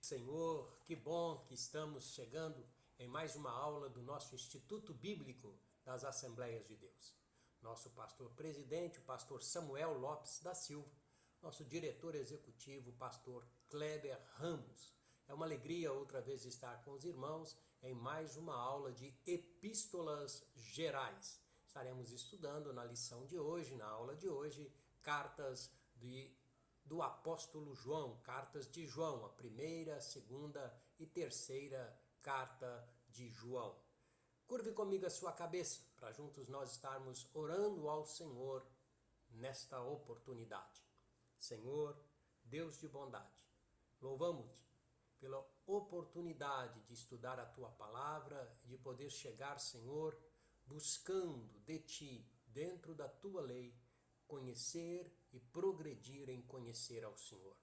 Senhor, que bom que estamos chegando em mais uma aula do nosso Instituto Bíblico das Assembleias de Deus. Nosso pastor presidente, o pastor Samuel Lopes da Silva, nosso diretor executivo, o pastor Kleber Ramos. É uma alegria outra vez estar com os irmãos em mais uma aula de Epístolas Gerais. Estaremos estudando na lição de hoje, na aula de hoje, cartas do apóstolo João, cartas de João, a primeira, segunda e terceira carta de João. Curve comigo a sua cabeça, para juntos nós estarmos orando ao Senhor nesta oportunidade. Senhor, Deus de bondade, louvamos-te pela oportunidade de estudar a Tua palavra e de poder chegar, Senhor, buscando de Ti, dentro da Tua lei, conhecer e progredir em conhecer ao Senhor.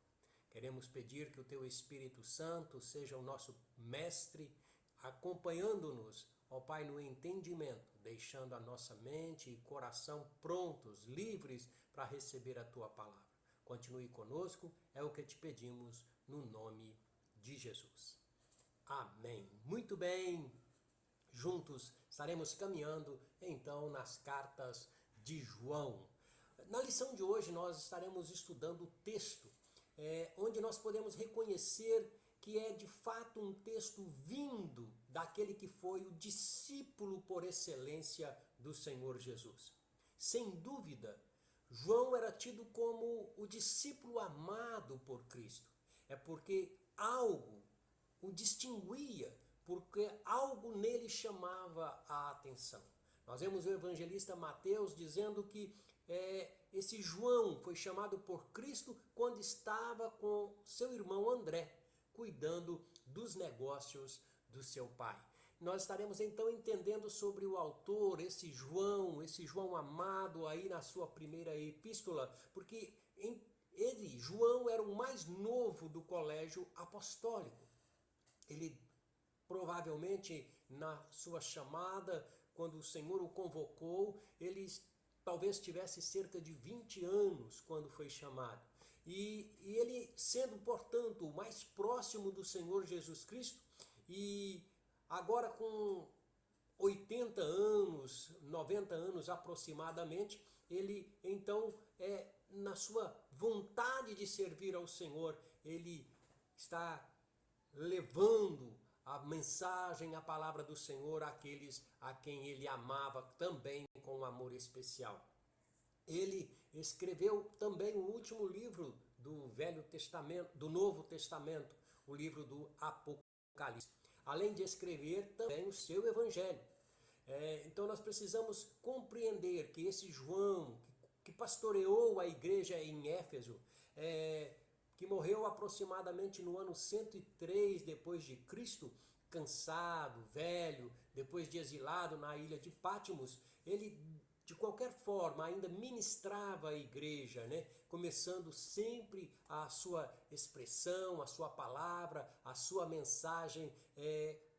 Queremos pedir que o Teu Espírito Santo seja o nosso mestre, acompanhando-nos, ó Pai, no entendimento, deixando a nossa mente e coração prontos, livres para receber a Tua palavra. Continue conosco, é o que te pedimos no nome de Jesus. Amém. Muito bem, juntos estaremos caminhando então nas cartas de João. Na lição de hoje nós estaremos estudando o texto, onde nós podemos reconhecer que é de fato um texto vindo daquele que foi o discípulo por excelência do Senhor Jesus. Sem dúvida, João era tido como o discípulo amado por Cristo. É porque algo o distinguia, porque algo nele chamava a atenção. Nós vemos o evangelista Mateus dizendo que esse João foi chamado por Cristo quando estava com seu irmão André, cuidando dos negócios do seu pai. Nós estaremos então entendendo sobre o autor, esse João amado aí na sua primeira epístola, porque João era o mais novo do colégio apostólico. Ele provavelmente na sua chamada, quando o Senhor o convocou, ele talvez tivesse cerca de 20 anos quando foi chamado. E ele sendo, portanto, o mais próximo do Senhor Jesus Cristo, e agora com 80 anos, 90 anos aproximadamente, ele então, na sua vontade de servir ao Senhor, ele está levando a mensagem, a palavra do Senhor àqueles a quem ele amava também com um amor especial. Ele escreveu também o último livro do Velho Testamento, do Novo Testamento, o livro do Apocalipse. Além de escrever também o seu evangelho. Então nós precisamos compreender que esse João, que pastoreou a igreja em Éfeso, que morreu aproximadamente no ano 103 depois de Cristo, cansado, velho, depois de exilado na ilha de Patmos, ele de qualquer forma ainda ministrava a igreja, né? Começando sempre a sua expressão, a sua palavra, a sua mensagem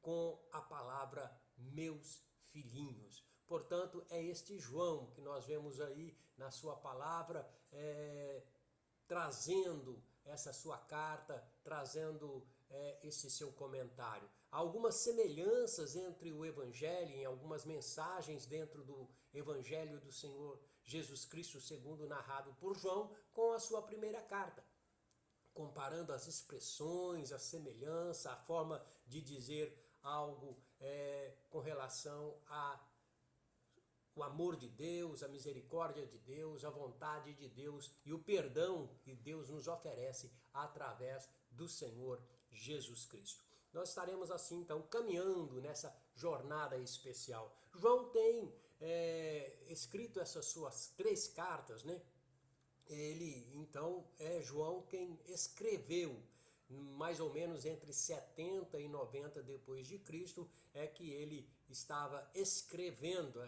com a palavra meus filhinhos. Portanto, é este João que nós vemos aí na sua palavra, trazendo essa sua carta, trazendo esse seu comentário. Há algumas semelhanças entre o Evangelho, em algumas mensagens dentro do Evangelho do Senhor Jesus Cristo, segundo narrado por João, com a sua primeira carta. Comparando as expressões, a semelhança, a forma de dizer algo com relação o amor de Deus, a misericórdia de Deus, a vontade de Deus e o perdão que Deus nos oferece através do Senhor Jesus Cristo. Nós estaremos assim então caminhando nessa jornada especial. João tem escrito essas suas 3 cartas, né? Ele então é João quem escreveu mais ou menos entre 70 e 90 depois de Cristo, é que ele estava escrevendo.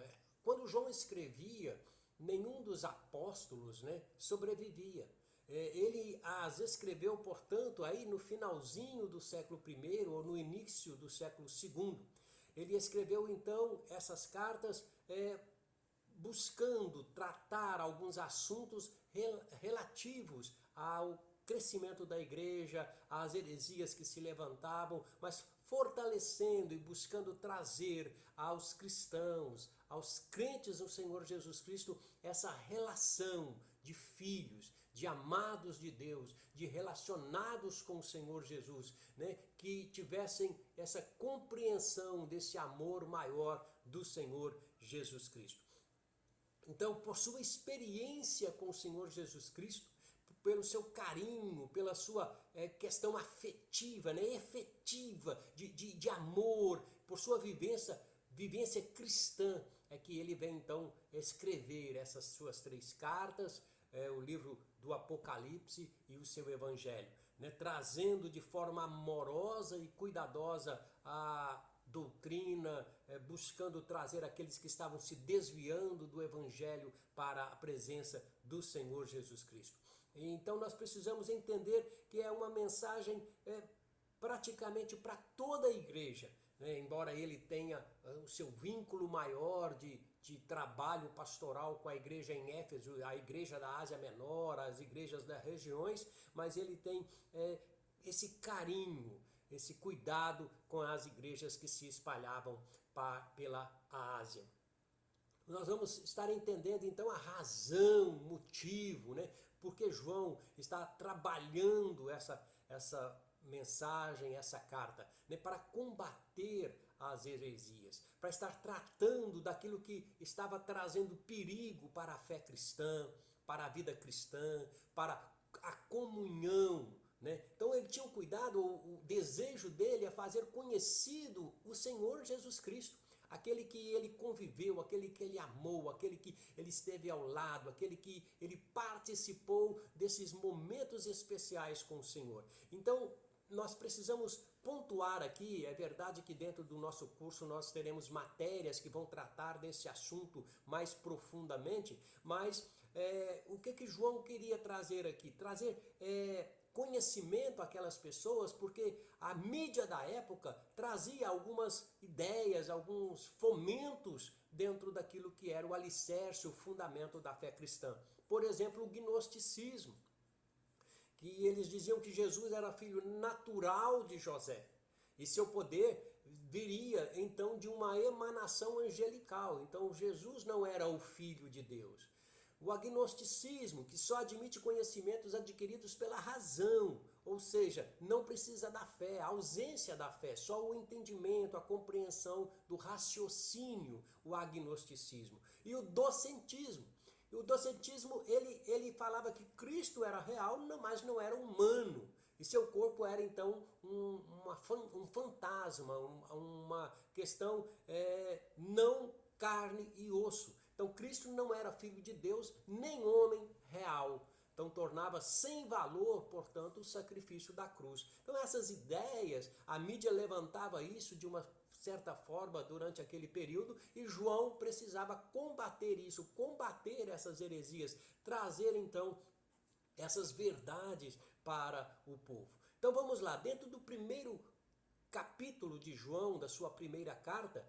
Quando João escrevia, nenhum dos apóstolos, né, sobrevivia. Ele as escreveu, portanto, aí no finalzinho do século I ou no início do século II. Ele escreveu, então, essas cartas buscando tratar alguns assuntos relativos ao crescimento da igreja, as heresias que se levantavam, mas fortalecendo e buscando trazer aos cristãos, aos crentes no Senhor Jesus Cristo, essa relação de filhos, de amados de Deus, de relacionados com o Senhor Jesus, né? Que tivessem essa compreensão desse amor maior do Senhor Jesus Cristo. Então, por sua experiência com o Senhor Jesus Cristo, pelo seu carinho, pela sua questão afetiva, né, efetiva, de amor, por sua vivência cristã, é que ele vem então escrever essas suas 3 cartas, o livro do Apocalipse e o seu Evangelho, né, trazendo de forma amorosa e cuidadosa a doutrina, buscando trazer aqueles que estavam se desviando do Evangelho para a presença do Senhor Jesus Cristo. Então nós precisamos entender que é uma mensagem praticamente para toda a igreja, né? Embora ele tenha o seu vínculo maior de trabalho pastoral com a igreja em Éfeso, a igreja da Ásia Menor, as igrejas das regiões, mas ele tem esse carinho, esse cuidado com as igrejas que se espalhavam pela Ásia. Nós vamos estar entendendo então a razão, motivo, né? Porque João está trabalhando essa mensagem, essa carta, né? Para combater as heresias, para estar tratando daquilo que estava trazendo perigo para a fé cristã, para a vida cristã, para a comunhão, né? Então ele tinha um cuidado, o desejo dele é fazer conhecido o Senhor Jesus Cristo, aquele que ele conviveu, aquele que ele amou, aquele que ele esteve ao lado, aquele que ele participou desses momentos especiais com o Senhor. Então nós precisamos pontuar aqui, é verdade que dentro do nosso curso nós teremos matérias que vão tratar desse assunto mais profundamente, mas o que João queria trazer aqui? Trazer conhecimento àquelas pessoas, porque a mídia da época trazia algumas ideias, alguns fomentos dentro daquilo que era o alicerce, o fundamento da fé cristã. Por exemplo, o gnosticismo, que eles diziam que Jesus era filho natural de José, e seu poder viria então de uma emanação angelical. Então Jesus não era o filho de Deus. O agnosticismo, que só admite conhecimentos adquiridos pela razão, ou seja, não precisa da fé, a ausência da fé, só o entendimento, a compreensão do raciocínio, o agnosticismo. E o docentismo. O docentismo, ele falava que Cristo era real, mas não era humano. E seu corpo era então um fantasma, uma questão não carne e osso. Então Cristo não era filho de Deus, nem homem real. Então tornava sem valor, portanto, o sacrifício da cruz. Então essas ideias, a mídia levantava isso de uma certa forma durante aquele período, e João precisava combater isso, combater essas heresias, trazer então essas verdades para o povo. Então vamos lá, dentro do primeiro capítulo de João, da sua primeira carta,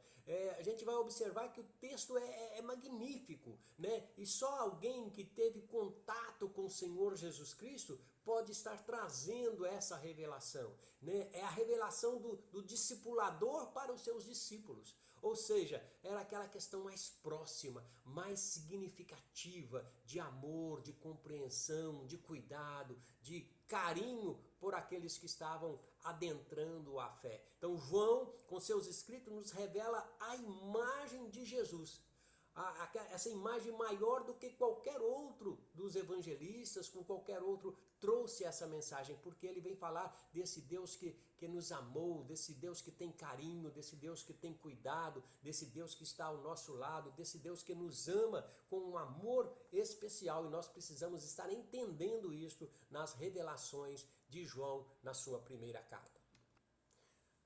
a gente vai observar que o texto é magnífico, né? E só alguém que teve contato com o Senhor Jesus Cristo pode estar trazendo essa revelação, né? É a revelação do discipulador para os seus discípulos. Ou seja, era aquela questão mais próxima, mais significativa, de amor, de compreensão, de cuidado, de carinho por aqueles que estavam adentrando a fé. Então João, com seus escritos, nos revela a imagem de Jesus. Essa imagem maior do que qualquer outro dos evangelistas, com qualquer outro, trouxe essa mensagem, porque ele vem falar desse Deus que nos amou, desse Deus que tem carinho, desse Deus que tem cuidado, desse Deus que está ao nosso lado, desse Deus que nos ama com um amor especial, e nós precisamos estar entendendo isso nas revelações de João na sua primeira carta.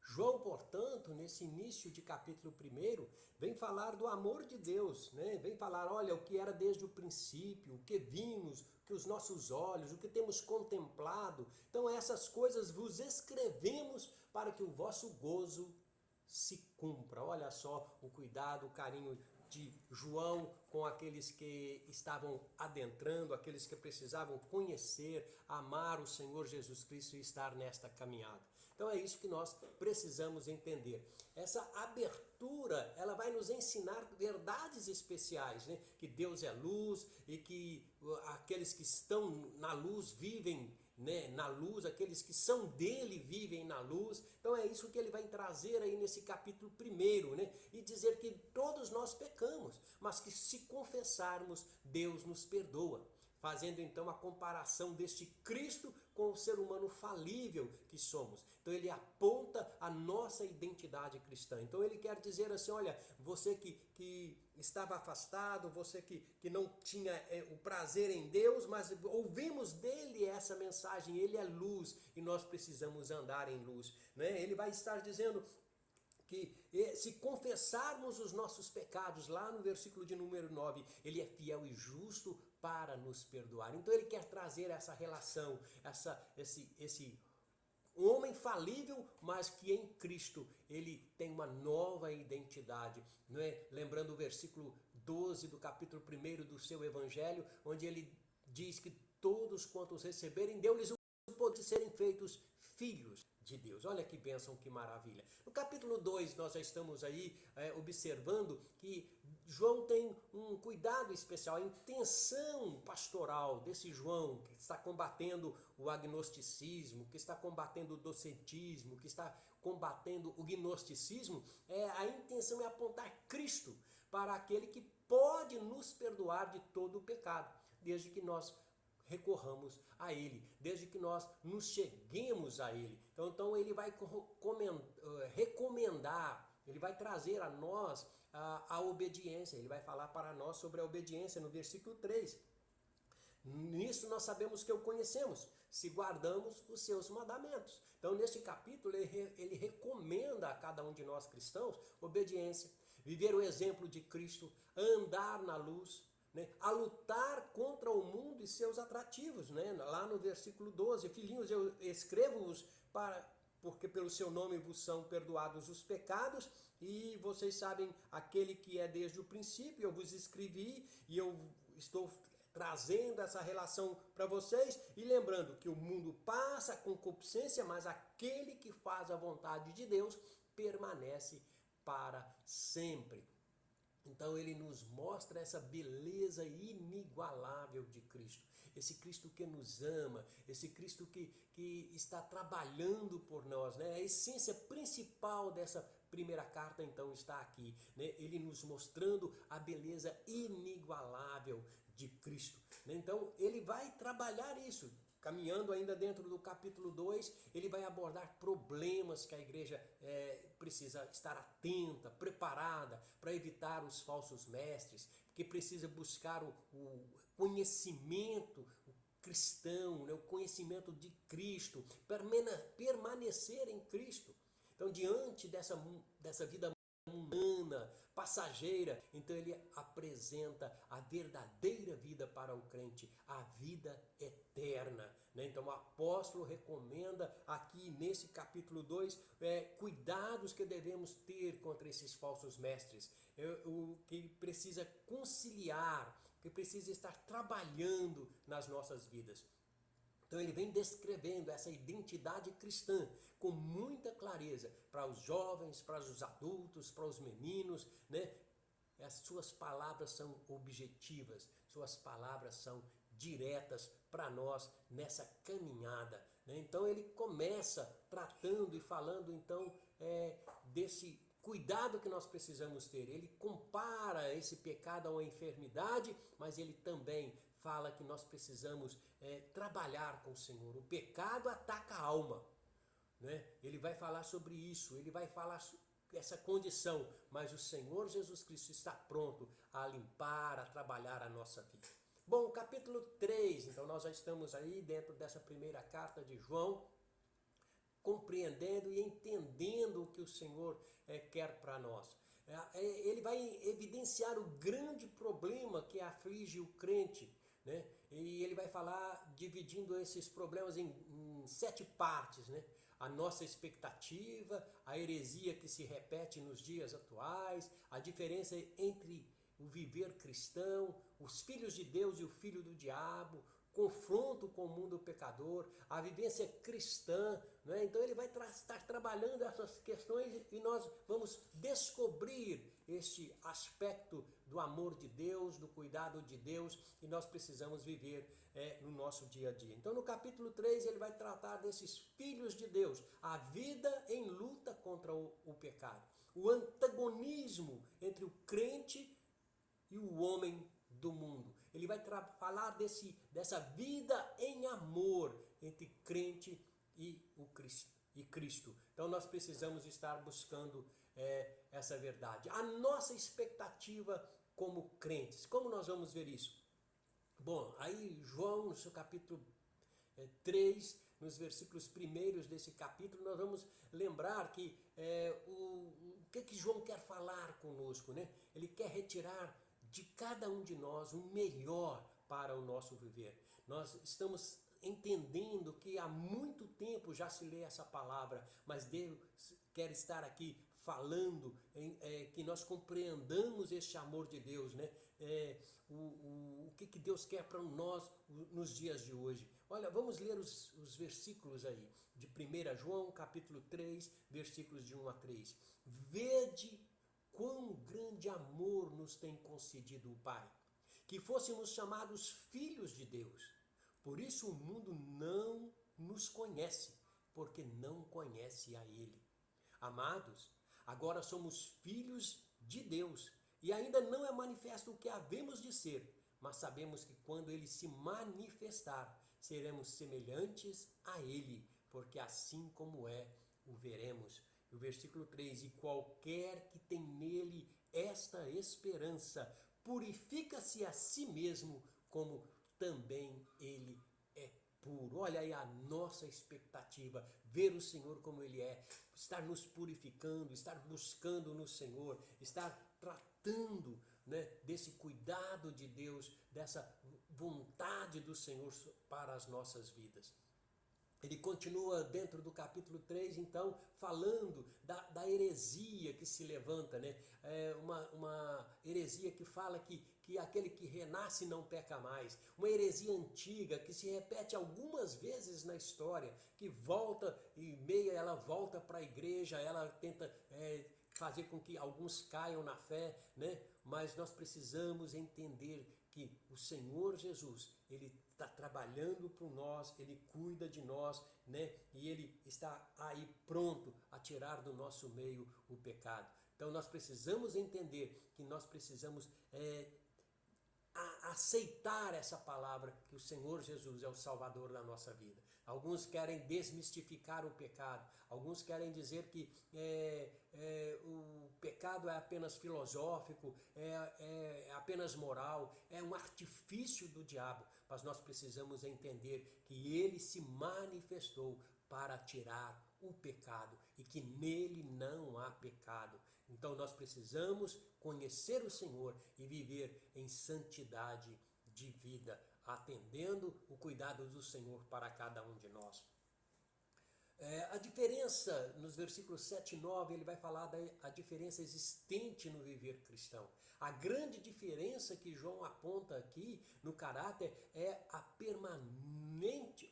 João, portanto, nesse início de capítulo 1, vem falar do amor de Deus, né? Vem falar, olha, o que era desde o princípio, o que vimos, o que os nossos olhos, o que temos contemplado. Então essas coisas vos escrevemos para que o vosso gozo se cumpra. Olha só o cuidado, o carinho de João com aqueles que estavam adentrando, aqueles que precisavam conhecer, amar o Senhor Jesus Cristo e estar nesta caminhada. Então é isso que nós precisamos entender. Essa abertura, ela vai nos ensinar verdades especiais, né? Que Deus é luz e que aqueles que estão na luz vivem, né, na luz, aqueles que são dele vivem na luz. Então é isso que ele vai trazer aí nesse capítulo 1, né? E dizer que todos nós pecamos, mas que se confessarmos, Deus nos perdoa. Fazendo então a comparação deste Cristo com o ser humano falível que somos. Então ele aponta a nossa identidade cristã. Então ele quer dizer assim, olha, você que estava afastado, você que não tinha o prazer em Deus, mas ouvimos dele essa mensagem, ele é luz e nós precisamos andar em luz, né? Ele vai estar dizendo que se confessarmos os nossos pecados, lá no versículo de número 9, ele é fiel e justo para nos perdoar. Então ele quer trazer essa relação, esse homem falível, mas que em Cristo ele tem uma nova identidade, não é? Lembrando o versículo 12 do capítulo 1 do seu evangelho, onde ele diz que todos quantos receberem, deu-lhes o poder de serem feitos filhos de Deus. Olha que bênção, que maravilha. No capítulo 2 nós já estamos aí observando que João tem um cuidado especial, a intenção pastoral desse João, que está combatendo o agnosticismo, que está combatendo o docetismo, que está combatendo o gnosticismo, a intenção é apontar Cristo para aquele que pode nos perdoar de todo o pecado, desde que nós recorramos a ele, desde que nós nos cheguemos a ele. Então ele vai recomendar, ele vai trazer a nós a obediência, ele vai falar para nós sobre a obediência no versículo 3. Nisso nós sabemos que o conhecemos, se guardamos os seus mandamentos. Então neste capítulo ele recomenda a cada um de nós cristãos obediência, viver o exemplo de Cristo, andar na luz, né, a lutar contra o mundo e seus atrativos, né? Lá no versículo 12, filhinhos, eu escrevo-vos porque pelo seu nome vos são perdoados os pecados, e vocês sabem aquele que é desde o princípio, eu vos escrevi e eu estou trazendo essa relação para vocês, e lembrando que o mundo passa com concupiscência, mas aquele que faz a vontade de Deus permanece para sempre. Então ele nos mostra essa beleza inigualável de Cristo. Esse Cristo que nos ama, esse Cristo que está trabalhando por nós, né? A essência principal dessa primeira carta então está aqui, né? Ele nos mostrando a beleza inigualável de Cristo, né? Então ele vai trabalhar isso. Caminhando ainda dentro do capítulo 2, ele vai abordar problemas que a igreja precisa estar atenta, preparada para evitar os falsos mestres, que precisa buscar o conhecimento cristão, né, o conhecimento de Cristo, permanecer em Cristo. Então, diante dessa vida mundana, passageira, então ele apresenta a verdadeira vida para o crente, a vida eterna, né? Então o apóstolo recomenda aqui nesse capítulo 2 cuidados que devemos ter contra esses falsos mestres, o que precisa conciliar, que precisa estar trabalhando nas nossas vidas. Então ele vem descrevendo essa identidade cristã com muita clareza para os jovens, para os adultos, para os meninos, né? As suas palavras são objetivas, suas palavras são diretas para nós nessa caminhada, né? Então ele começa tratando e falando então desse cuidado que nós precisamos ter. Ele compara esse pecado a uma enfermidade, mas ele também fala que nós precisamos trabalhar com o Senhor. O pecado ataca a alma, né? Ele vai falar sobre isso, ele vai falar essa condição, mas o Senhor Jesus Cristo está pronto a limpar, a trabalhar a nossa vida. Bom, capítulo 3, então nós já estamos aí dentro dessa primeira carta de João, compreendendo e entendendo o que o Senhor quer para nós. Ele vai evidenciar o grande problema que aflige o crente, né? E ele vai falar dividindo esses problemas em 7 partes, né? A nossa expectativa, a heresia que se repete nos dias atuais, a diferença entre o viver cristão, os filhos de Deus e o filho do diabo, confronto com o mundo pecador, a vivência cristã, né? Então ele vai estar trabalhando essas questões e nós vamos descobrir este aspecto do amor de Deus, do cuidado de Deus, que nós precisamos viver no nosso dia a dia. Então no capítulo 3 ele vai tratar desses filhos de Deus, a vida em luta contra o pecado, o antagonismo entre o crente e o homem do mundo. Ele vai falar dessa vida em amor entre crente e Cristo. Então nós precisamos estar buscando essa verdade. A nossa expectativa como crentes, como nós vamos ver isso? Bom, aí João, no seu capítulo 3, nos versículos primeiros desse capítulo, nós vamos lembrar que o que João quer falar conosco, né? Ele quer retirar de cada um de nós o melhor para o nosso viver. Nós estamos entendendo que há muito tempo já se lê essa palavra, mas Deus quer estar aqui falando que nós compreendamos este amor de Deus, né? O que Deus quer para nós nos dias de hoje. Olha, vamos ler os versículos aí, de 1 João, capítulo 3, versículos de 1 a 3. Vede quão grande amor nos tem concedido o Pai, que fôssemos chamados filhos de Deus. Por isso o mundo não nos conhece, porque não conhece a Ele. Amados, agora somos filhos de Deus, e ainda não é manifesto o que havemos de ser, mas sabemos que quando Ele se manifestar, seremos semelhantes a Ele, porque assim como o veremos. O versículo 3, e qualquer que tem nele esta esperança, purifica-se a si mesmo, como também ele é puro. Olha aí a nossa expectativa, ver o Senhor como Ele é, estar nos purificando, estar buscando no Senhor, estar tratando, né, desse cuidado de Deus, dessa vontade do Senhor para as nossas vidas. Ele continua dentro do capítulo 3, então, falando da heresia que se levanta, né? Uma heresia que fala que aquele que renasce não peca mais. Uma heresia antiga que se repete algumas vezes na história, que volta e meia ela volta para a igreja, ela tenta fazer com que alguns caiam na fé, né? Mas nós precisamos entender que o Senhor Jesus, Ele está trabalhando por nós, Ele cuida de nós, né? E Ele está aí pronto a tirar do nosso meio o pecado. Então nós precisamos entender que nós precisamos aceitar essa palavra, que o Senhor Jesus é o Salvador da nossa vida. Alguns querem desmistificar o pecado, alguns querem dizer que o pecado é apenas filosófico, é apenas moral, é um artifício do diabo, mas nós precisamos entender que ele se manifestou para tirar o pecado e que nele não há pecado. Então nós precisamos conhecer o Senhor e viver em santidade de vida, atendendo o cuidado do Senhor para cada um de nós. A diferença, nos versículos 7 e 9, ele vai falar da diferença existente no viver cristão. A grande diferença que João aponta aqui no caráter é a permanente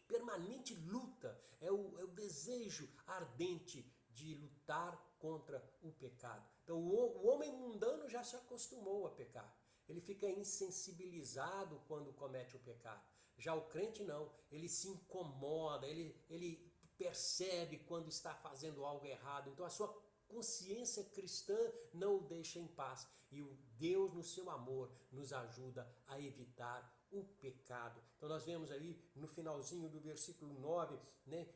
luta, é o desejo ardente de lutar contra o pecado. Então o homem mundano já se acostumou a pecar. Ele fica insensibilizado quando comete o pecado. Já o crente não, ele se incomoda, ele percebe quando está fazendo algo errado. Então a sua consciência cristã não o deixa em paz. E o Deus, no seu amor, nos ajuda a evitar o pecado. Então nós vemos aí no finalzinho do versículo 9, né?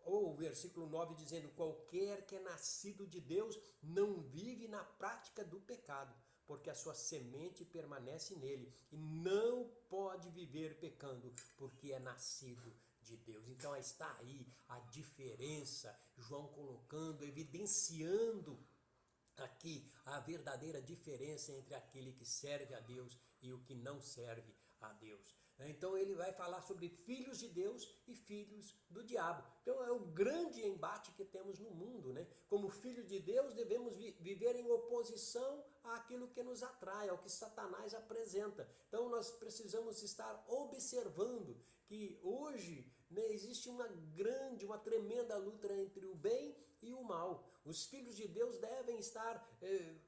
Ou o versículo 9 dizendo: qualquer que é nascido de Deus não vive na prática do pecado, porque a sua semente permanece nele e não pode viver pecando, porque é nascido de Deus. Então está aí a diferença, João colocando, evidenciando aqui a verdadeira diferença entre aquele que serve a Deus e o que não serve a Deus. Então ele vai falar sobre filhos de Deus e filhos do diabo. Então é o grande embate que temos no mundo, né? Como como filho de Deus, devemos viver em oposição àquilo que nos atrai, ao que Satanás apresenta. Então nós precisamos estar observando que hoje, né, existe uma tremenda luta entre o bem e o mal. Os filhos de Deus devem estar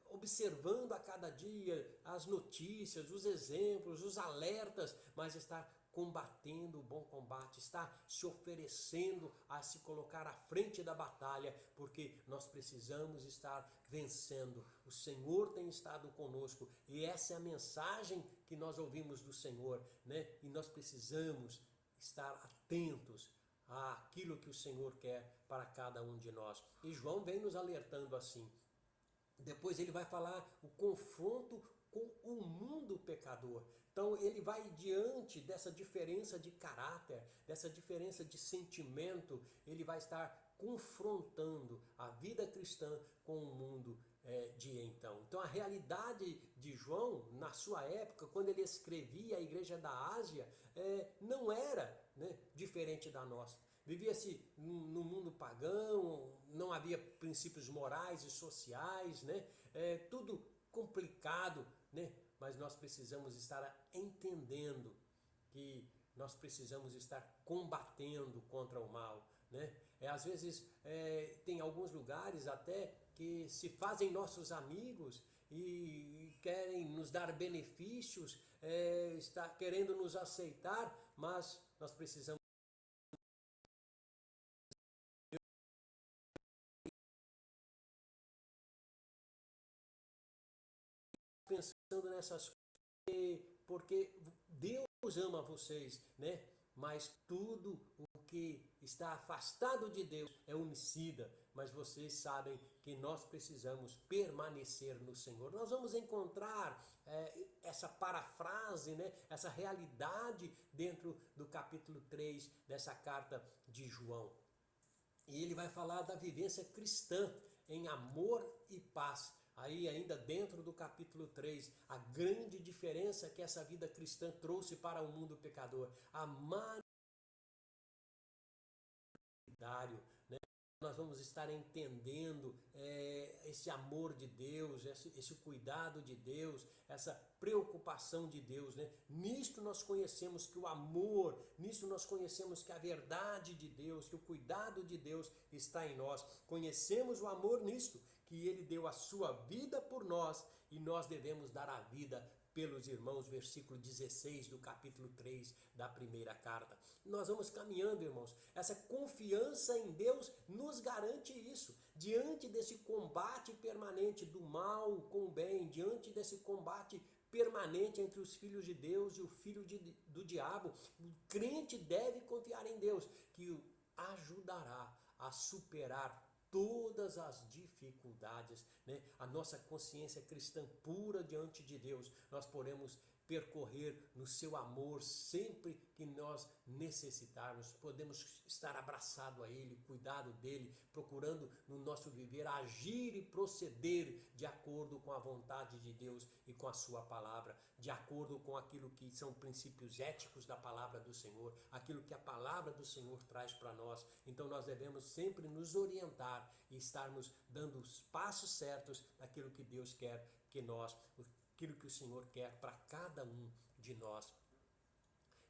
observando a cada dia as notícias, os exemplos, os alertas, mas estar combatendo o bom combate, está se oferecendo a se colocar à frente da batalha, porque nós precisamos estar vencendo. O Senhor tem estado conosco e essa é a mensagem que nós ouvimos do Senhor, né? E nós precisamos estar atentos àquilo que o Senhor quer para cada um de nós. E João vem nos alertando assim. Depois ele vai falar o confronto com o mundo pecador. Então ele vai diante dessa diferença de caráter, dessa diferença de sentimento, ele vai estar confrontando a vida cristã com o mundo de então. Então a realidade de João, na sua época, quando ele escrevia a igreja da Ásia, não era, né, diferente da nossa. Vivia-se no mundo pagão, não havia princípios morais e sociais, né? Tudo complicado, né? Mas nós precisamos estar entendendo que nós precisamos estar combatendo contra o mal, né? Às vezes tem alguns lugares até que se fazem nossos amigos e querem nos dar benefícios, está querendo nos aceitar, mas nós precisamos pensando nessas coisas, porque Deus ama vocês, né? Mas tudo o que está afastado de Deus é homicida. Mas vocês sabem que nós precisamos permanecer no Senhor. Nós vamos encontrar essa parafrase, né? Essa realidade dentro do capítulo 3 dessa carta de João. E ele vai falar da vivência cristã em amor e paz. Aí ainda dentro do capítulo 3, a grande diferença que essa vida cristã trouxe para o mundo pecador. A maridário, né? Nós vamos estar entendendo esse amor de Deus, esse cuidado de Deus, essa preocupação de Deus, né? Nisto nós conhecemos que o amor, nisto nós conhecemos que a verdade de Deus, que o cuidado de Deus está em nós. Conhecemos o amor nisto, que Ele deu a sua vida por nós e nós devemos dar a vida pelos irmãos, versículo 16 do capítulo 3 da primeira carta. Nós vamos caminhando, irmãos. Essa confiança em Deus nos garante isso. Diante desse combate permanente do mal com o bem, diante desse combate permanente entre os filhos de Deus e o filho do diabo, o crente deve confiar em Deus, que o ajudará a superar todas as dificuldades, né? A nossa consciência cristã pura diante de Deus, nós podemos percorrer no seu amor sempre que nós necessitarmos, podemos estar abraçado a Ele, cuidado dEle, procurando no nosso viver agir e proceder de acordo com a vontade de Deus e com a sua palavra, de acordo com aquilo que são princípios éticos da palavra do Senhor, aquilo que a palavra do Senhor traz para nós. Então nós devemos sempre nos orientar e estarmos dando os passos certos daquilo que Deus quer que nós, aquilo que o Senhor quer para cada um de nós.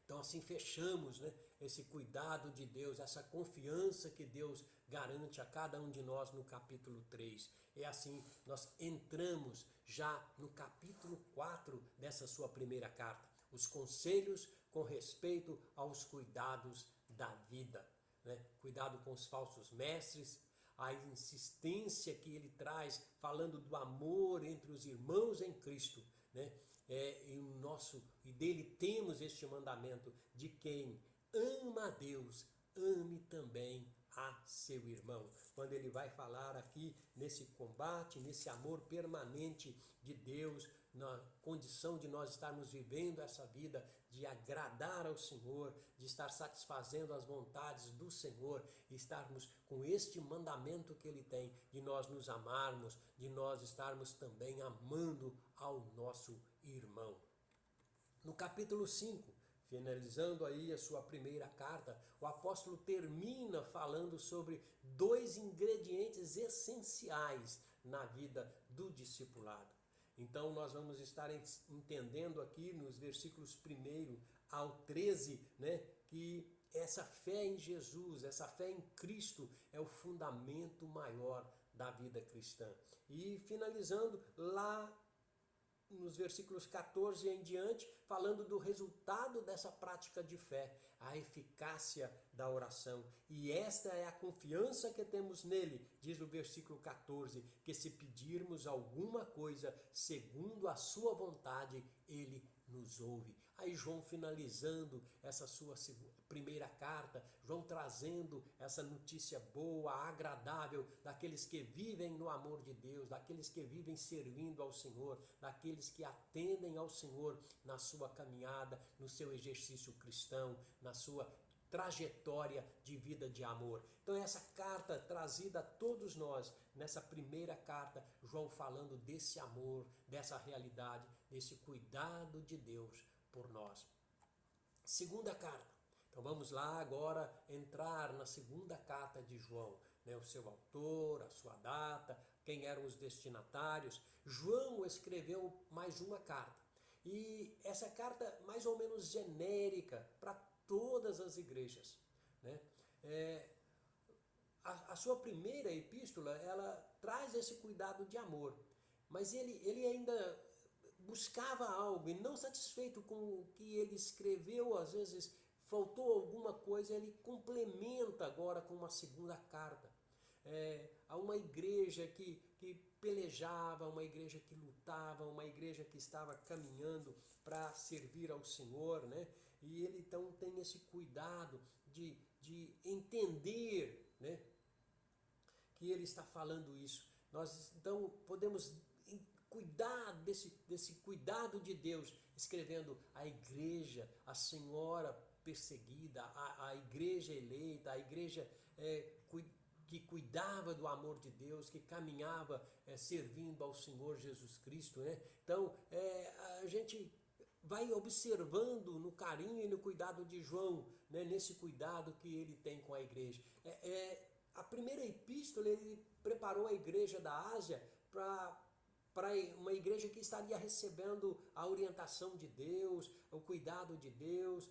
Então assim fechamos, né, esse cuidado de Deus, essa confiança que Deus garante a cada um de nós no capítulo 3. E assim nós entramos já no capítulo 4 dessa sua primeira carta. Os conselhos com respeito aos cuidados da vida, né? Cuidado com os falsos mestres, a insistência que ele traz falando do amor entre os irmãos em Cristo, né? E dele temos este mandamento: de quem ama a Deus, ame também a seu irmão. Quando ele vai falar aqui nesse combate, nesse amor permanente de Deus, na condição de nós estarmos vivendo essa vida de agradar ao Senhor, de estar satisfazendo as vontades do Senhor, e estarmos com este mandamento que Ele tem, de nós nos amarmos, de nós estarmos também amando ao nosso irmão. No capítulo 5, Finalizando aí a sua primeira carta, o apóstolo termina falando sobre dois ingredientes essenciais na vida do discipulado. Então nós vamos estar entendendo aqui nos versículos 1 ao 13, né, que essa fé em Jesus, essa fé em Cristo é o fundamento maior da vida cristã. E finalizando lá nos versículos 14 em diante, falando do resultado dessa prática de fé, a eficácia da oração. E esta é a confiança que temos nele, diz o versículo 14, que se pedirmos alguma coisa segundo a sua vontade, ele nos ouve. Aí João finalizando essa sua primeira carta, João trazendo essa notícia boa, agradável, daqueles que vivem no amor de Deus, daqueles que vivem servindo ao Senhor, daqueles que atendem ao Senhor na sua caminhada, no seu exercício cristão, na sua trajetória de vida de amor. Então essa carta trazida a todos nós, nessa primeira carta, João falando desse amor, dessa realidade, desse cuidado de Deus por nós. Segunda carta. Então vamos lá agora entrar na segunda carta de João, né? O seu autor, a sua data, quem eram os destinatários. João escreveu mais uma carta. E essa carta mais ou menos genérica para todas as igrejas, né? A sua primeira epístola, ela traz esse cuidado de amor, mas ele ainda buscava algo, e não satisfeito com o que ele escreveu, às vezes faltou alguma coisa, ele complementa agora com uma segunda carta. A uma igreja que pelejava, uma igreja que lutava, uma igreja que estava caminhando para servir ao Senhor, né? E ele então tem esse cuidado de entender, né, que ele está falando isso. Nós então podemos cuidar desse cuidado de Deus, escrevendo a igreja, a senhora perseguida, a igreja eleita, a igreja que cuidava do amor de Deus, que caminhava servindo ao Senhor Jesus Cristo, né? Então a gente vai observando no carinho e no cuidado de João, né, nesse cuidado que ele tem com a igreja. A primeira epístola ele preparou a igreja da Ásia para uma igreja que estaria recebendo a orientação de Deus, o cuidado de Deus,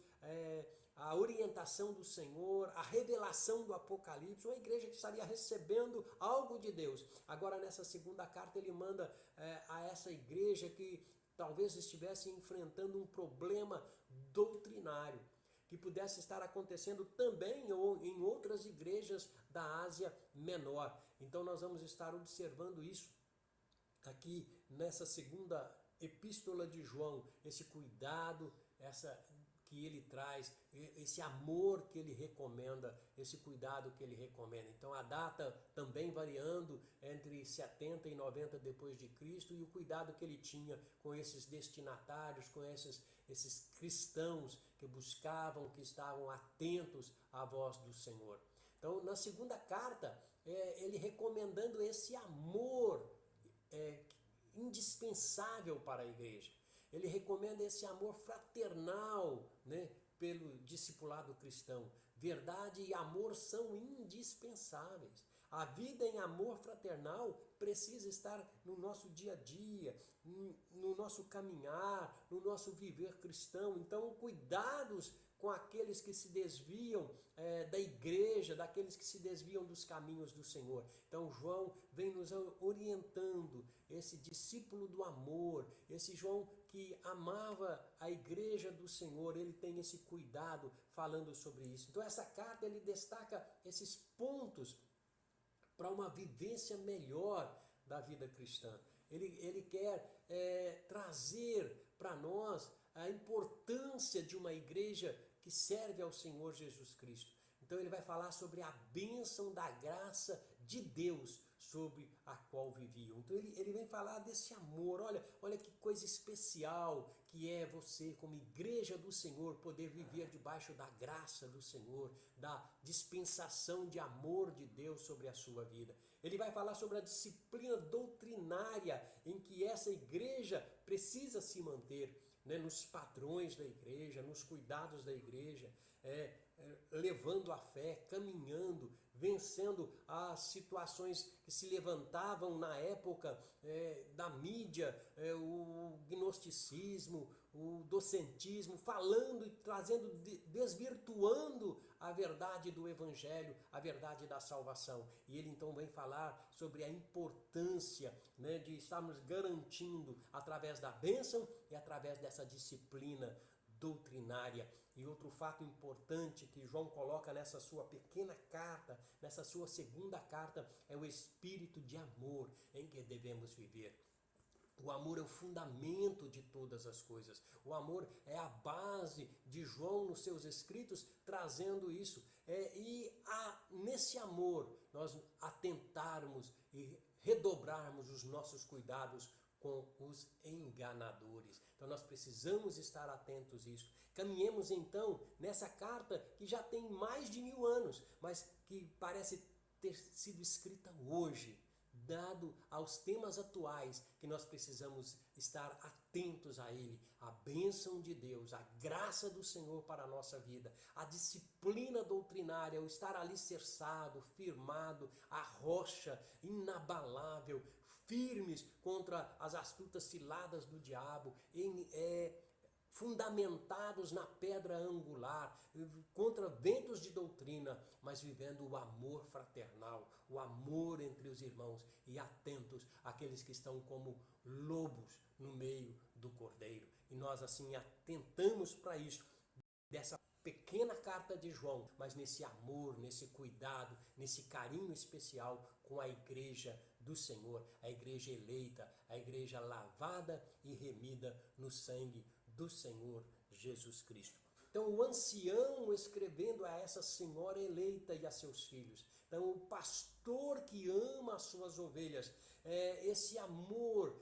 a orientação do Senhor, a revelação do Apocalipse, uma igreja que estaria recebendo algo de Deus. Agora nessa segunda carta ele manda a essa igreja que talvez estivesse enfrentando um problema doutrinário, que pudesse estar acontecendo também ou em outras igrejas da Ásia Menor. Então nós vamos estar observando isso aqui nessa segunda epístola de João, esse cuidado, que ele traz, esse amor que ele recomenda, esse cuidado que ele recomenda. Então a data também variando entre 70 e 90 depois de Cristo, e o cuidado que ele tinha com esses destinatários, com esses cristãos que buscavam, que estavam atentos à voz do Senhor. Então na segunda carta, ele recomendando esse amor indispensável para a igreja. Ele recomenda esse amor fraternal, né, pelo discipulado cristão. Verdade e amor são indispensáveis. A vida em amor fraternal precisa estar no nosso dia a dia, no nosso caminhar, no nosso viver cristão. Então, cuidados com aqueles que se desviam da igreja, daqueles que se desviam dos caminhos do Senhor. Então João vem nos orientando, esse discípulo do amor, esse João que amava a igreja do Senhor, ele tem esse cuidado falando sobre isso. Então essa carta ele destaca esses pontos para uma vivência melhor da vida cristã. Ele quer trazer para nós a importância de uma igreja que serve ao Senhor Jesus Cristo. Então ele vai falar sobre a bênção da graça de Deus sobre a qual viviam. Então ele vem falar desse amor. Olha que coisa especial que é você, como igreja do Senhor, poder viver debaixo da graça do Senhor, da dispensação de amor de Deus sobre a sua vida. Ele vai falar sobre a disciplina doutrinária em que essa igreja precisa se manter, né, nos padrões da igreja, nos cuidados da igreja, levando a fé, caminhando, vencendo as situações que se levantavam na época da mídia, o gnosticismo, o docentismo, falando e trazendo, desvirtuando a verdade do evangelho, a verdade da salvação. E ele então vem falar sobre a importância, né, de estarmos garantindo através da bênção e através dessa disciplina doutrinária. E outro fato importante que João coloca nessa sua pequena carta, nessa sua segunda carta, é o espírito de amor em que devemos viver. O amor é o fundamento de todas as coisas. O amor é a base de João nos seus escritos, trazendo isso. Nesse amor, nós atentarmos e redobrarmos os nossos cuidados com os enganadores. Então nós precisamos estar atentos a isso. Caminhemos então nessa carta que já tem mais de 1000 anos, mas que parece ter sido escrita hoje, dado aos temas atuais que nós precisamos estar atentos a ele, a bênção de Deus, a graça do Senhor para a nossa vida, a disciplina doutrinária, o estar alicerçado, firmado, a rocha inabalável, firmes contra as astutas ciladas do diabo, fundamentados na pedra angular, contra ventos de doutrina, mas vivendo o amor fraternal, o amor entre os irmãos e atentos àqueles que estão como lobos no meio do cordeiro. E nós assim atentamos para isso, dessa pequena carta de João, mas nesse amor, nesse cuidado, nesse carinho especial com a igreja do Senhor, a igreja eleita, a igreja lavada e remida no sangue do Senhor Jesus Cristo. Então o ancião escrevendo a essa senhora eleita e a seus filhos. Então o pastor que ama as suas ovelhas, esse amor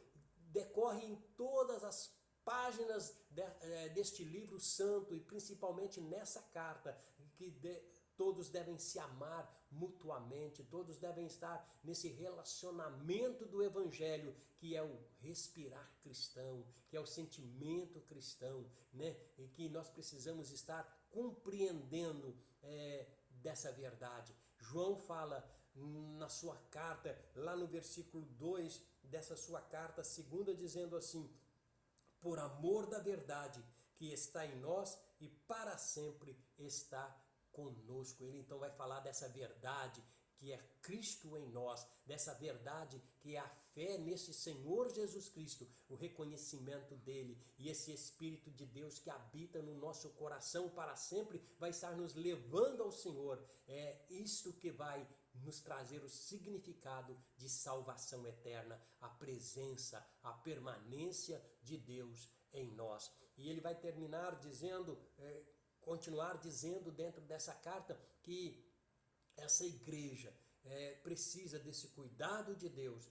decorre em todas as páginas deste livro santo e principalmente nessa carta, que todos devem se amar mutuamente, todos devem estar nesse relacionamento do evangelho, que é o respirar cristão, que é o sentimento cristão, né? E que nós precisamos estar compreendendo dessa verdade. João fala na sua carta, lá no versículo 2 dessa sua carta segunda, dizendo assim: por amor da verdade que está em nós e para sempre está conosco. Ele então vai falar dessa verdade que é Cristo em nós, dessa verdade que é a fé nesse Senhor Jesus Cristo, o reconhecimento dele, e esse Espírito de Deus que habita no nosso coração para sempre vai estar nos levando ao Senhor. É isso que vai nos trazer o significado de salvação eterna, a presença, a permanência de Deus em nós. E ele vai terminar dizendo, continuar dizendo dentro dessa carta, que essa igreja precisa desse cuidado de Deus,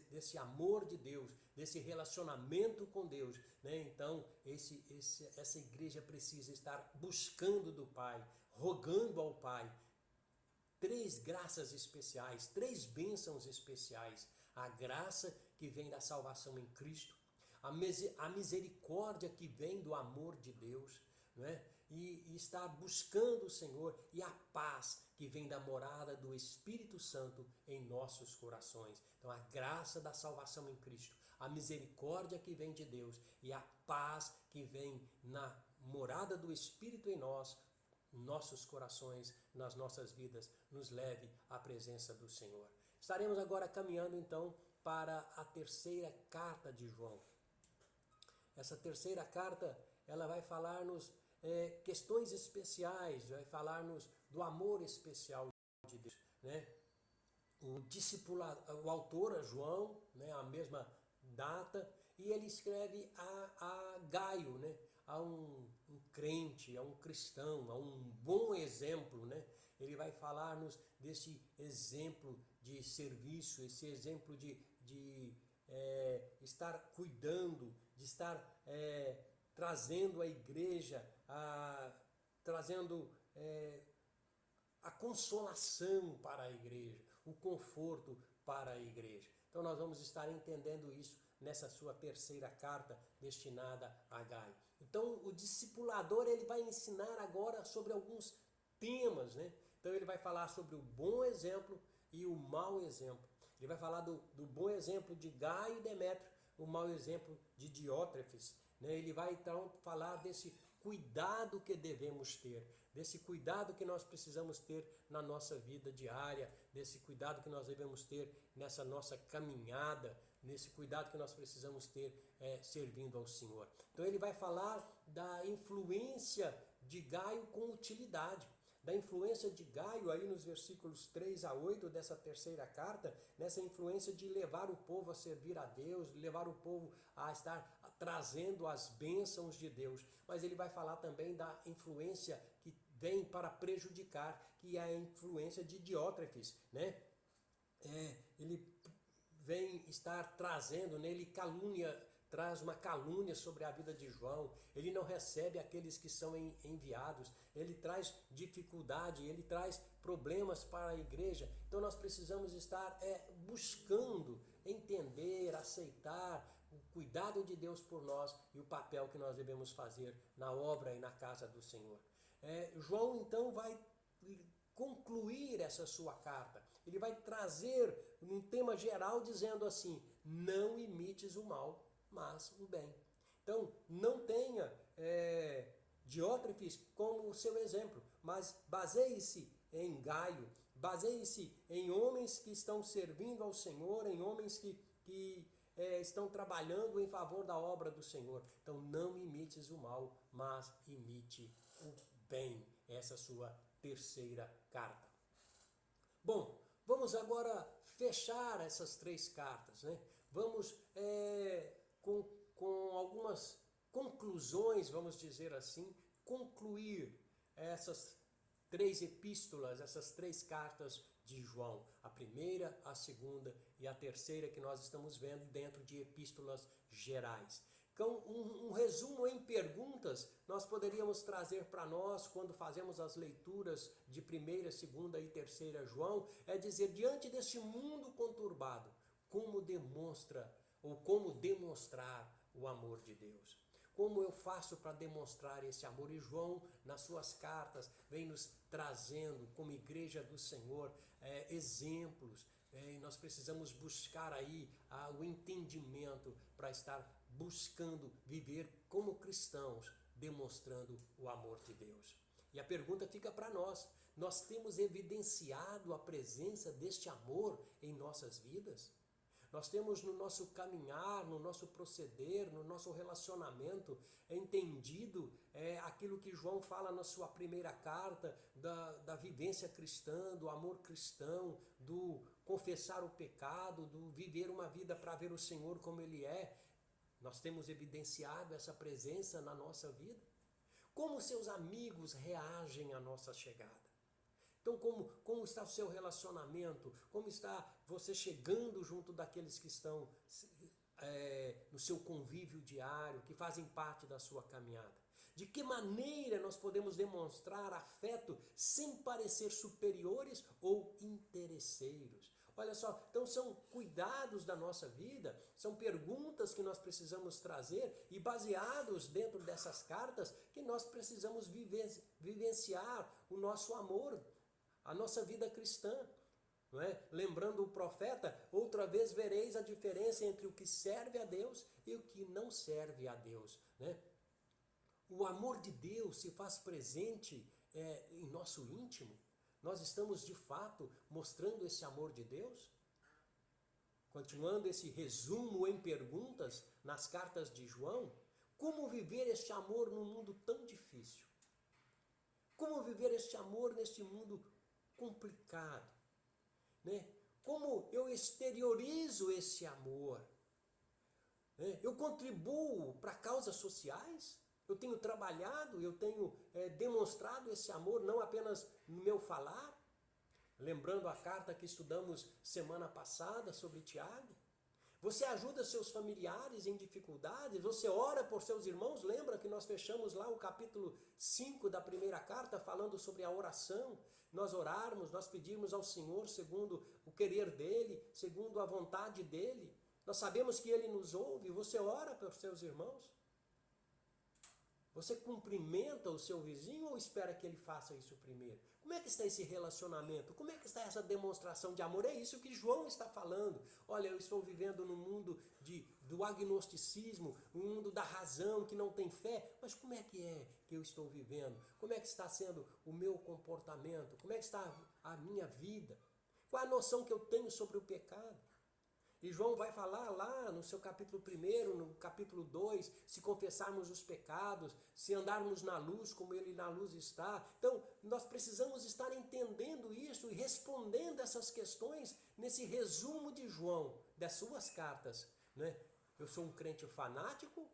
desse amor de Deus, desse relacionamento com Deus, né? Então essa igreja precisa estar buscando do Pai, rogando ao Pai 3 graças especiais, 3 bênçãos especiais: a graça que vem da salvação em Cristo, a misericórdia que vem do amor de Deus, né? E estar buscando o Senhor, e a paz que vem da morada do Espírito Santo em nossos corações. Então a graça da salvação em Cristo, a misericórdia que vem de Deus e a paz que vem na morada do Espírito em nós, nossos corações, nas nossas vidas, nos leve à presença do Senhor. Estaremos agora caminhando então para a terceira carta de João. Essa terceira carta, ela vai falar-nos questões especiais, vai falar-nos do amor especial de Deus, né? O autor, João, né, a mesma data, e ele escreve a Gaio, né, a um crente, a um cristão, a um bom exemplo, né? Ele vai falar-nos desse exemplo de serviço, esse exemplo de estar cuidando, de estar trazendo a igreja, trazendo a consolação para a igreja, o conforto para a igreja. Então nós vamos estar entendendo isso nessa sua terceira carta destinada a Gaio. Então o discipulador ele vai ensinar agora sobre alguns temas, né? Então ele vai falar sobre o bom exemplo e o mau exemplo. Ele vai falar do bom exemplo de Gaio e Demétrio, o mau exemplo de Diótrefes, né? Ele vai então falar desse cuidado que devemos ter, desse cuidado que nós precisamos ter na nossa vida diária, desse cuidado que nós devemos ter nessa nossa caminhada, nesse cuidado que nós precisamos ter servindo ao Senhor. Então ele vai falar da influência de Gaio com utilidade, da influência de Gaio aí nos versículos 3 a 8 dessa terceira carta, nessa influência de levar o povo a servir a Deus, levar o povo a estar trazendo as bênçãos de Deus. Mas ele vai falar também da influência que vem para prejudicar, que é a influência de Diótrefes, né? Ele vem estar trazendo, né? Ele traz uma calúnia sobre a vida de João, ele não recebe aqueles que são enviados, ele traz dificuldade, ele traz problemas para a igreja. Então nós precisamos estar buscando entender, aceitar o cuidado de Deus por nós e o papel que nós devemos fazer na obra e na casa do Senhor. João então vai concluir essa sua carta, ele vai trazer um tema geral dizendo assim: não imites o mal, mas o bem. Então, não tenha Diótrefes como o seu exemplo, mas baseie-se em Gaio, baseie-se em homens que estão servindo ao Senhor, em homens que estão trabalhando em favor da obra do Senhor. Então, não imites o mal, mas imite o bem. Essa é a sua terceira carta. Bom, vamos agora fechar essas três cartas, né? Vamos com algumas conclusões, vamos dizer assim, concluir essas três epístolas, essas três cartas de João. A primeira, a segunda e a terceira que nós estamos vendo dentro de epístolas gerais. Então, um resumo em perguntas nós poderíamos trazer para nós quando fazemos as leituras de 1ª, 2ª e 3ª João, é dizer, diante deste mundo conturbado, como demonstra ou como demonstrar o amor de Deus. Como eu faço para demonstrar esse amor? E João, nas suas cartas, vem nos trazendo, como igreja do Senhor, exemplos. E nós precisamos buscar aí o entendimento para estar buscando viver como cristãos, demonstrando o amor de Deus. E a pergunta fica para nós: nós temos evidenciado a presença deste amor em nossas vidas? Nós temos no nosso caminhar, no nosso proceder, no nosso relacionamento, entendido aquilo que João fala na sua primeira carta, da vivência cristã, do amor cristão, do confessar o pecado, do viver uma vida para ver o Senhor como Ele é. Nós temos evidenciado essa presença na nossa vida? Como seus amigos reagem à nossa chegada? Então, como está o seu relacionamento? Como está você chegando junto daqueles que estão no seu convívio diário, que fazem parte da sua caminhada? De que maneira nós podemos demonstrar afeto sem parecer superiores ou interesseiros? Olha só, então são cuidados da nossa vida, são perguntas que nós precisamos trazer e baseados dentro dessas cartas que nós precisamos vivenciar o nosso amor, a nossa vida cristã. Não é? Lembrando o profeta, outra vez vereis a diferença entre o que serve a Deus e o que não serve a Deus. Né? O amor de Deus se faz presente em nosso íntimo. Nós estamos de fato mostrando esse amor de Deus? Continuando esse resumo em perguntas nas cartas de João, como viver este amor num mundo tão difícil? Como viver este amor neste mundo complicado? Né? Como eu exteriorizo esse amor? Né? Eu contribuo para causas sociais? Eu tenho trabalhado, eu tenho demonstrado esse amor não apenas no meu falar? Lembrando a carta que estudamos semana passada sobre Tiago. Você ajuda seus familiares em dificuldades? Você ora por seus irmãos? Lembra que nós fechamos lá o capítulo 5 da primeira carta falando sobre a oração? Nós orarmos, nós pedirmos ao Senhor segundo o querer dEle, segundo a vontade dEle. Nós sabemos que Ele nos ouve. Você ora pelos seus irmãos? Você cumprimenta o seu vizinho ou espera que ele faça isso primeiro? Como é que está esse relacionamento? Como é que está essa demonstração de amor? É isso que João está falando. Olha, eu estou vivendo num mundo do agnosticismo, um mundo da razão, que não tem fé. Mas como é que eu estou vivendo? Como é que está sendo o meu comportamento? Como é que está a minha vida? Qual a noção que eu tenho sobre o pecado? E João vai falar lá no seu capítulo 1, no capítulo 2, se confessarmos os pecados, se andarmos na luz como Ele na luz está. Então, nós precisamos estar entendendo isso e respondendo essas questões nesse resumo de João, das suas cartas. Né? Eu sou um crente fanático,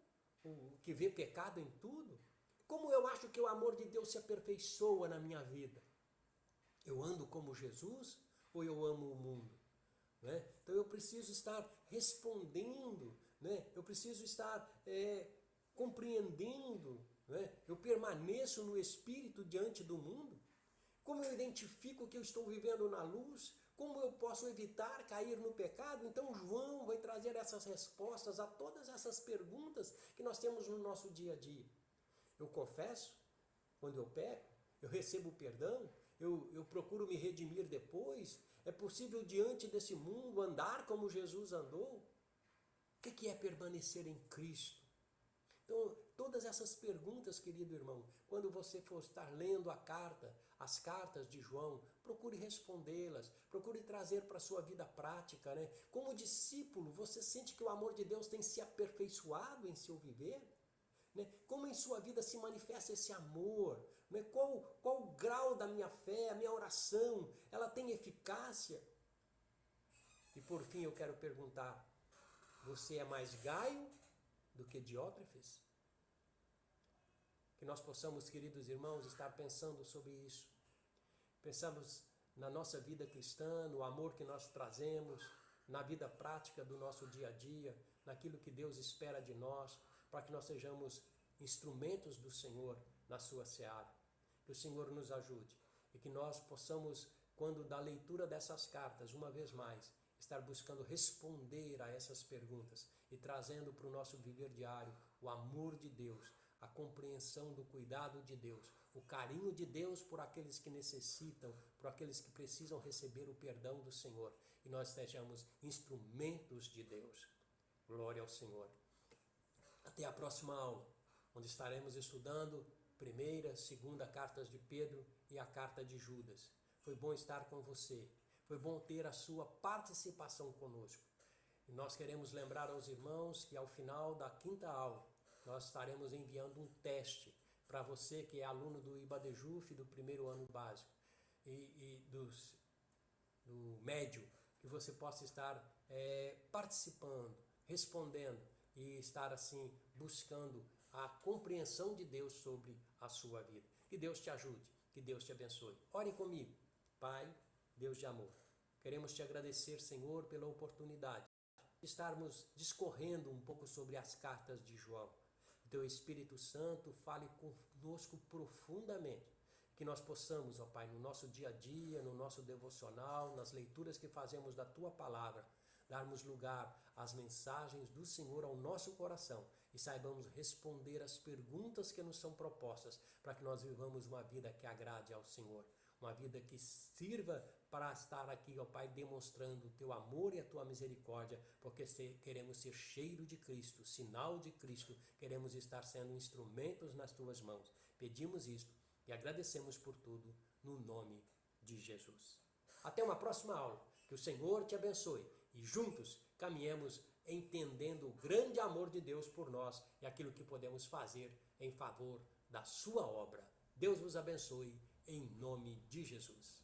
que vê pecado em tudo? Como eu acho que o amor de Deus se aperfeiçoa na minha vida? Eu ando como Jesus ou eu amo o mundo? Né? Então eu preciso estar respondendo, né? Eu preciso estar compreendendo, né? Eu permaneço no Espírito diante do mundo. Como eu identifico que eu estou vivendo na luz? Como eu posso evitar cair no pecado? Então João vai trazer essas respostas a todas essas perguntas que nós temos no nosso dia a dia. Eu confesso quando eu peco, eu recebo perdão, eu procuro me redimir depois. É possível diante desse mundo andar como Jesus andou? O que é permanecer em Cristo? Então, todas essas perguntas, querido irmão, quando você for estar lendo as cartas de João, procure respondê-las, procure trazer para a sua vida prática, né? Como discípulo, você sente que o amor de Deus tem se aperfeiçoado em seu viver? Né? Como em sua vida se manifesta esse amor? Né? Qual o grau da minha fé, a minha oração? Ela tem eficácia? E por fim eu quero perguntar, você é mais Gaio do que Diótrefes? Que nós possamos, queridos irmãos, estar pensando sobre isso. Pensamos na nossa vida cristã, no amor que nós trazemos, na vida prática do nosso dia a dia, naquilo que Deus espera de nós, para que nós sejamos instrumentos do Senhor na sua seara. Que o Senhor nos ajude e que nós possamos, quando da leitura dessas cartas, uma vez mais, estar buscando responder a essas perguntas e trazendo para o nosso viver diário o amor de Deus, a compreensão do cuidado de Deus, o carinho de Deus por aqueles que necessitam, por aqueles que precisam receber o perdão do Senhor, e nós sejamos instrumentos de Deus. Glória ao Senhor. Até a próxima aula, onde estaremos estudando primeira, segunda cartas de Pedro e a carta de Judas. Foi bom estar com você, foi bom ter a sua participação conosco. E nós queremos lembrar aos irmãos que ao final da quinta aula, nós estaremos enviando um teste para você que é aluno do IBADEJUF do primeiro ano básico e do médio, que você possa estar participando, respondendo e estar assim buscando a compreensão de Deus sobre a sua vida. Que Deus te ajude, que Deus te abençoe. Ore comigo. Pai, Deus de amor, queremos te agradecer, Senhor, pela oportunidade de estarmos discorrendo um pouco sobre as cartas de João. Teu Espírito Santo fale conosco profundamente, que nós possamos, ó Pai, no nosso dia a dia, no nosso devocional, nas leituras que fazemos da Tua Palavra, darmos lugar às mensagens do Senhor ao nosso coração e saibamos responder às perguntas que nos são propostas, para que nós vivamos uma vida que agrade ao Senhor, uma vida que sirva para estar aqui, ó Pai, demonstrando o Teu amor e a Tua misericórdia, porque queremos ser cheiro de Cristo, sinal de Cristo, queremos estar sendo instrumentos nas Tuas mãos. Pedimos isto e agradecemos por tudo, no nome de Jesus. Até uma próxima aula. Que o Senhor te abençoe e juntos caminhemos entendendo o grande amor de Deus por nós e aquilo que podemos fazer em favor da sua obra. Deus vos abençoe em nome de Jesus.